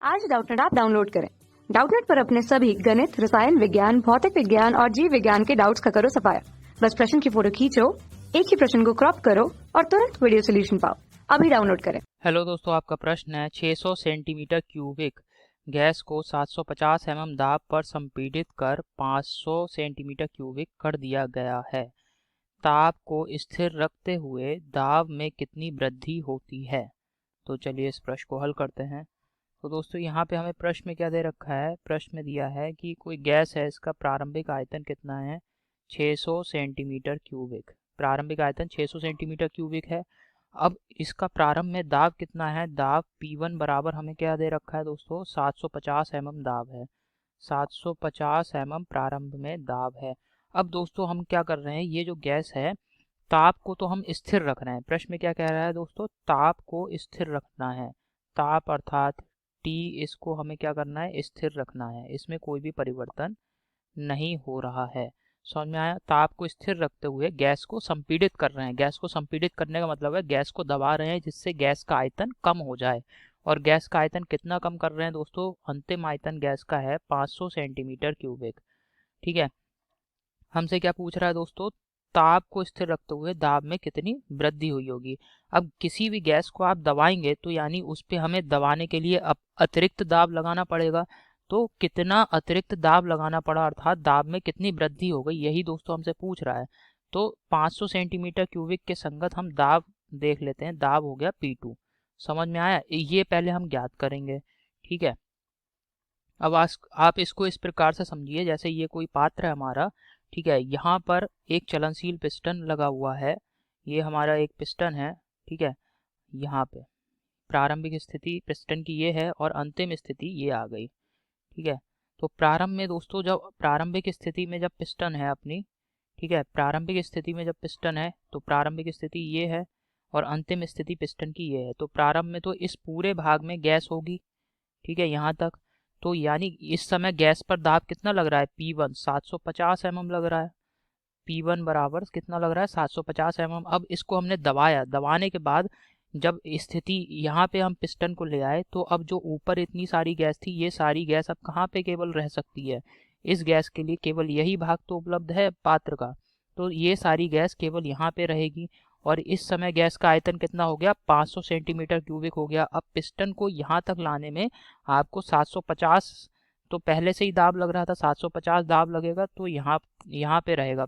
आज Doubtnut app download करें। Doubtnut पर अपने सभी गणित, रसायन विज्ञान, भौतिक विज्ञान और जीव विज्ञान के डाउट्स का करो सफाया। बस प्रश्न की फोटो खींचो, एक ही प्रश्न को क्रॉप करो और तुरंत वीडियो सोल्यूशन पाओ। अभी डाउनलोड करें। हेलो दोस्तों, आपका प्रश्न है 600 सेंटीमीटर क्यूबिक गैस को 750 mm दाब पर संपीड़ित कर 500 सेंटीमीटर क्यूबिक कर दिया गया है। ताप को स्थिर रखते हुए दाब में कितनी वृद्धि होती है? तो चलिए इस प्रश्न को हल करते हैं। तो दोस्तों यहाँ पे हमें प्रश्न में क्या दे रखा है? प्रश्न में दिया है कि कोई गैस है, इसका प्रारंभिक आयतन कितना है? 600 सेंटीमीटर क्यूबिक। प्रारंभिक आयतन 600 सेंटीमीटर क्यूबिक है। अब इसका प्रारंभ में दाब कितना है? दाब P1 बराबर हमें क्या दे रखा है दोस्तों? 750 mm दाब है। 750 mm प्रारंभ में दाब है। अब दोस्तों हम क्या कर रहे हैं, ये जो गैस है ताप को तो हम स्थिर रख रहे हैं। प्रश्न में क्या कह रहा है दोस्तों? ताप को स्थिर रखना है। ताप अर्थात T, इसको हमें क्या करना है? स्थिर रखना है। इसमें कोई भी परिवर्तन नहीं हो रहा है। समझ में आया? ताप को स्थिर रखते हुए गैस को संपीड़ित कर रहे हैं। गैस को संपीड़ित करने का मतलब है गैस को दबा रहे हैं जिससे गैस का आयतन कम हो जाए। और गैस का आयतन कितना कम कर रहे हैं दोस्तों? अंतिम आयतन गैस का है 500 सेंटीमीटर क्यूबिक। ठीक है, हमसे क्या पूछ रहा है दोस्तों? ताप को स्थिर रखते हुए दाब में कितनी वृद्धि हुई होगी। अब किसी भी गैस को आप दबाएंगे तो यानी उस पर हमें दबाने के लिए अतिरिक्त दाब लगाना पड़ेगा। तो कितना अतिरिक्त दाब लगाना पड़ा, अर्थात दाब में कितनी वृद्धि हो गई, यही दोस्तों हमसे पूछ रहा है। तो 500 सेंटीमीटर क्यूबिक के संगत हम दाब देख लेते हैं। दाब हो गया P2। समझ में आया? ये पहले हम ज्ञात करेंगे। ठीक है, अब आप इसको इस प्रकार से समझिए, जैसे ये कोई पात्र है हमारा। ठीक है, यहाँ पर एक चलनशील पिस्टन लगा हुआ है। ये हमारा एक पिस्टन है। ठीक है, यहाँ पे प्रारंभिक स्थिति पिस्टन की ये है और अंतिम स्थिति ये आ गई। ठीक है, तो प्रारंभ में दोस्तों, जब प्रारंभिक स्थिति में जब पिस्टन है अपनी, ठीक है, प्रारंभिक स्थिति में जब पिस्टन है तो प्रारंभिक स्थिति ये है और अंतिम स्थिति पिस्टन की ये है। तो प्रारंभ में तो इस पूरे भाग में गैस होगी। ठीक है, यहाँ तक। तो यानी इस समय गैस पर दाब कितना लग रहा है? P1 750 mm लग रहा है। P1 बराबर कितना लग रहा है? 750 mm। अब इसको हमने दबाया, दबाने के बाद जब स्थिति यहाँ पे हम पिस्टन को ले आए तो अब जो ऊपर इतनी सारी गैस थी, ये सारी गैस अब कहाँ पे केवल रह सकती है? इस गैस के लिए केवल यही भाग तो उपलब्ध है पात्र का। तो ये सारी गैस केवल यहाँ पे रहेगी। और इस समय गैस का आयतन कितना हो गया? 500 सेंटीमीटर क्यूबिक हो गया। अब पिस्टन को यहाँ तक लाने में आपको 750, तो पहले से ही दाब लग रहा था, 750 दाब लगेगा तो यहाँ यहाँ पे रहेगा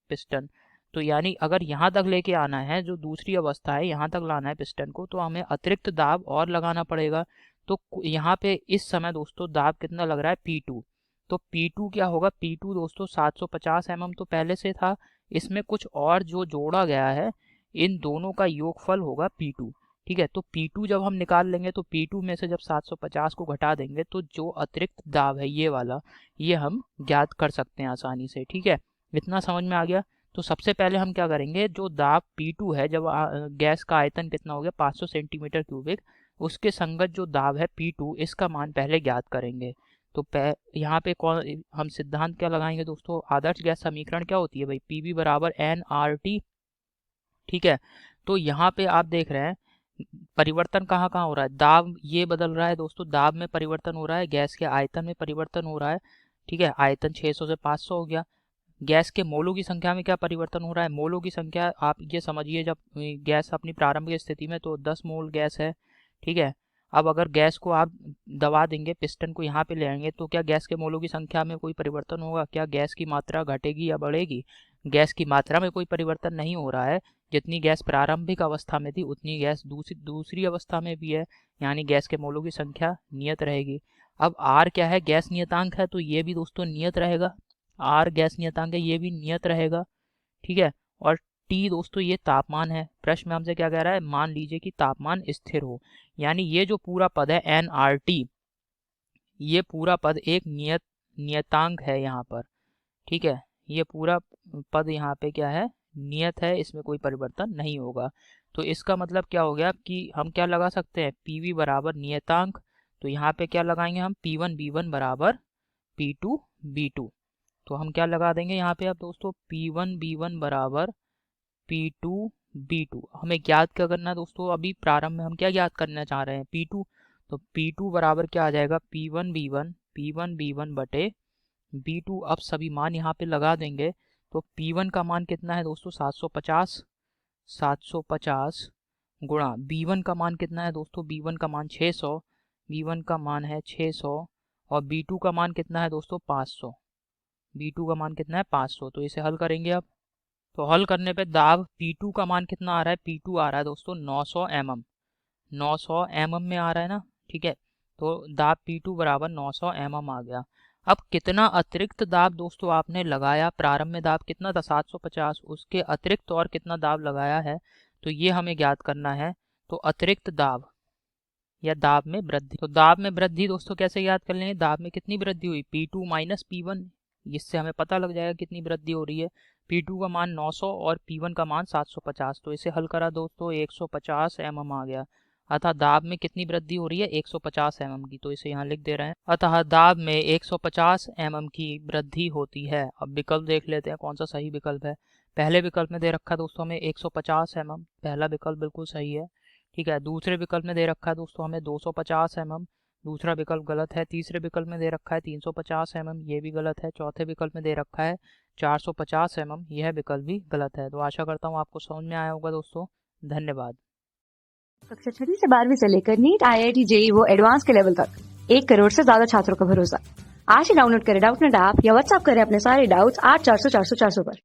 पिस्टन। तो यानी अगर यहाँ तक लेके आना है, जो दूसरी अवस्था है, यहाँ तक लाना है पिस्टन को, तो हमें अतिरिक्त दाब और लगाना पड़ेगा। तो यहाँ पे इस समय दोस्तों दाब कितना लग रहा है? P2। तो P2 क्या होगा? P2 दोस्तों 750 mm तो पहले से था, इसमें कुछ और जो जोड़ा गया है, इन दोनों का योगफल होगा P2। ठीक है, तो P2 जब हम निकाल लेंगे तो P2 में से जब 750 को घटा देंगे तो जो अतिरिक्त दाब है ये वाला, ये हम ज्ञात कर सकते हैं आसानी से। ठीक है, इतना समझ में आ गया? तो सबसे पहले हम क्या करेंगे, जो दाब P2 है, जब गैस का आयतन कितना हो गया 500 सेंटीमीटर क्यूबिक, उसके संगत जो दाब है P2, इसका मान पहले ज्ञात करेंगे। तो यहाँ पे कौन हम सिद्धांत क्या लगाएंगे दोस्तों? आदर्श गैस समीकरण क्या होती है भाई? PV बराबर nRT। ठीक है, तो यहाँ पे आप देख रहे हैं परिवर्तन कहाँ कहाँ हो रहा है? दाब ये बदल रहा है दोस्तों, दाब में परिवर्तन हो रहा है, गैस के आयतन में परिवर्तन हो रहा है। ठीक है, आयतन 600 से 500 हो गया। गैस के मोलों की संख्या में क्या परिवर्तन हो रहा है? मोलों की संख्या आप ये समझिए, जब गैस अपनी प्रारंभिक स्थिति में तो 10 मोल गैस है। ठीक है, अब अगर गैस को आप दबा देंगे, पिस्टन को यहाँ पे ले आएंगे, तो क्या गैस के मोलों की संख्या में कोई परिवर्तन होगा? क्या गैस की मात्रा घटेगी या बढ़ेगी? गैस की मात्रा में कोई परिवर्तन नहीं हो रहा है। जितनी गैस प्रारंभिक अवस्था में थी उतनी गैस दूसरी अवस्था में भी है, यानी गैस के मोलों की संख्या नियत रहेगी। अब R क्या है? गैस नियतांक है, तो ये भी दोस्तों नियत रहेगा। R गैस नियतांक है, ये भी नियत रहेगा। ठीक है, और T दोस्तों ये तापमान है। प्रश्न में हमसे क्या कह रहा है? मान लीजिए कि तापमान स्थिर हो, यानी ये जो पूरा पद है nRT, ये पूरा पद एक नियतांक है यहाँ पर। ठीक है, ये पूरा पद यहाँ पे क्या है? नियत है, इसमें कोई परिवर्तन नहीं होगा। तो इसका मतलब क्या हो गया कि हम क्या लगा सकते हैं? PV बराबर नियतांक। तो यहाँ पे क्या लगाएंगे हम? P1 B1 बराबर P2 B2। तो हम क्या लगा देंगे यहाँ पे अब दोस्तों? P1 B1 बराबर P2 B2। हमें ज्ञात क्या करना है दोस्तों? अभी प्रारंभ में हम क्या ज्ञात करना चाह रहे हैं? P2। तो P2 बराबर क्या आ जाएगा, P1 B1 बटे B2। अब सभी मान यहाँ पे लगा देंगे तो P1 का मान कितना है दोस्तों 750 गुणा B1 का मान कितना है दोस्तों, B1 का मान 600, B1 का मान है 600 और B2 का मान कितना है दोस्तों 500, B2 का मान कितना है 500। तो इसे हल करेंगे अब। तो हल करने पे दाब P2 का मान कितना आ रहा है, P2 आ रहा है दोस्तों 900 mm, 900 mm में आ रहा है ना, ठीक है। तो दाब P2 बराबर 900 mm आ गया। अब कितना अतिरिक्त दाब दोस्तों आपने लगाया, प्रारंभ में दाब कितना था 750, उसके अतिरिक्त और कितना दाब लगाया है, तो ये हमें ज्ञात करना है। तो अतिरिक्त दाब या दाब में वृद्धि, तो दाब में वृद्धि दोस्तों कैसे याद कर लेंगे, दाब में कितनी वृद्धि हुई P2 माइनस P1, इससे हमें पता लग जाएगा कितनी वृद्धि हो रही है। P2 का मान 900 और P1 का मान 750, तो इसे हल करा दोस्तों 150 mm आ गया। अतः दाब में कितनी वृद्धि हो रही है 150 mm की, तो इसे यहाँ लिख दे रहे हैं। अतः दाब में 150 mm की वृद्धि होती है। अब विकल्प देख लेते हैं कौन सा सही विकल्प है। पहले विकल्प में दे रखा है दोस्तों हमें 150 mm, पहला विकल्प बिल्कुल सही है, ठीक है। दूसरे विकल्प में दे रखा है दोस्तों हमें 250 mm, दूसरा विकल्प गलत है। तीसरे विकल्प में दे रखा है 350 mm, ये भी गलत है। चौथे विकल्प में दे रखा है 450 mm, यह विकल्प भी गलत है। तो आशा करता हूँ आपको समझ में आया होगा दोस्तों, धन्यवाद। कक्षा 6 से 12वीं से लेकर नीट, IIT, JEE वो एडवांस के लेवल तक 1 करोड़ से ज्यादा छात्रों का भरोसा। आज ही डाउनलोड करें डाउटनेट ऐप या व्हाट्सएप करें अपने सारे डाउट्स 8400 400 400 पर।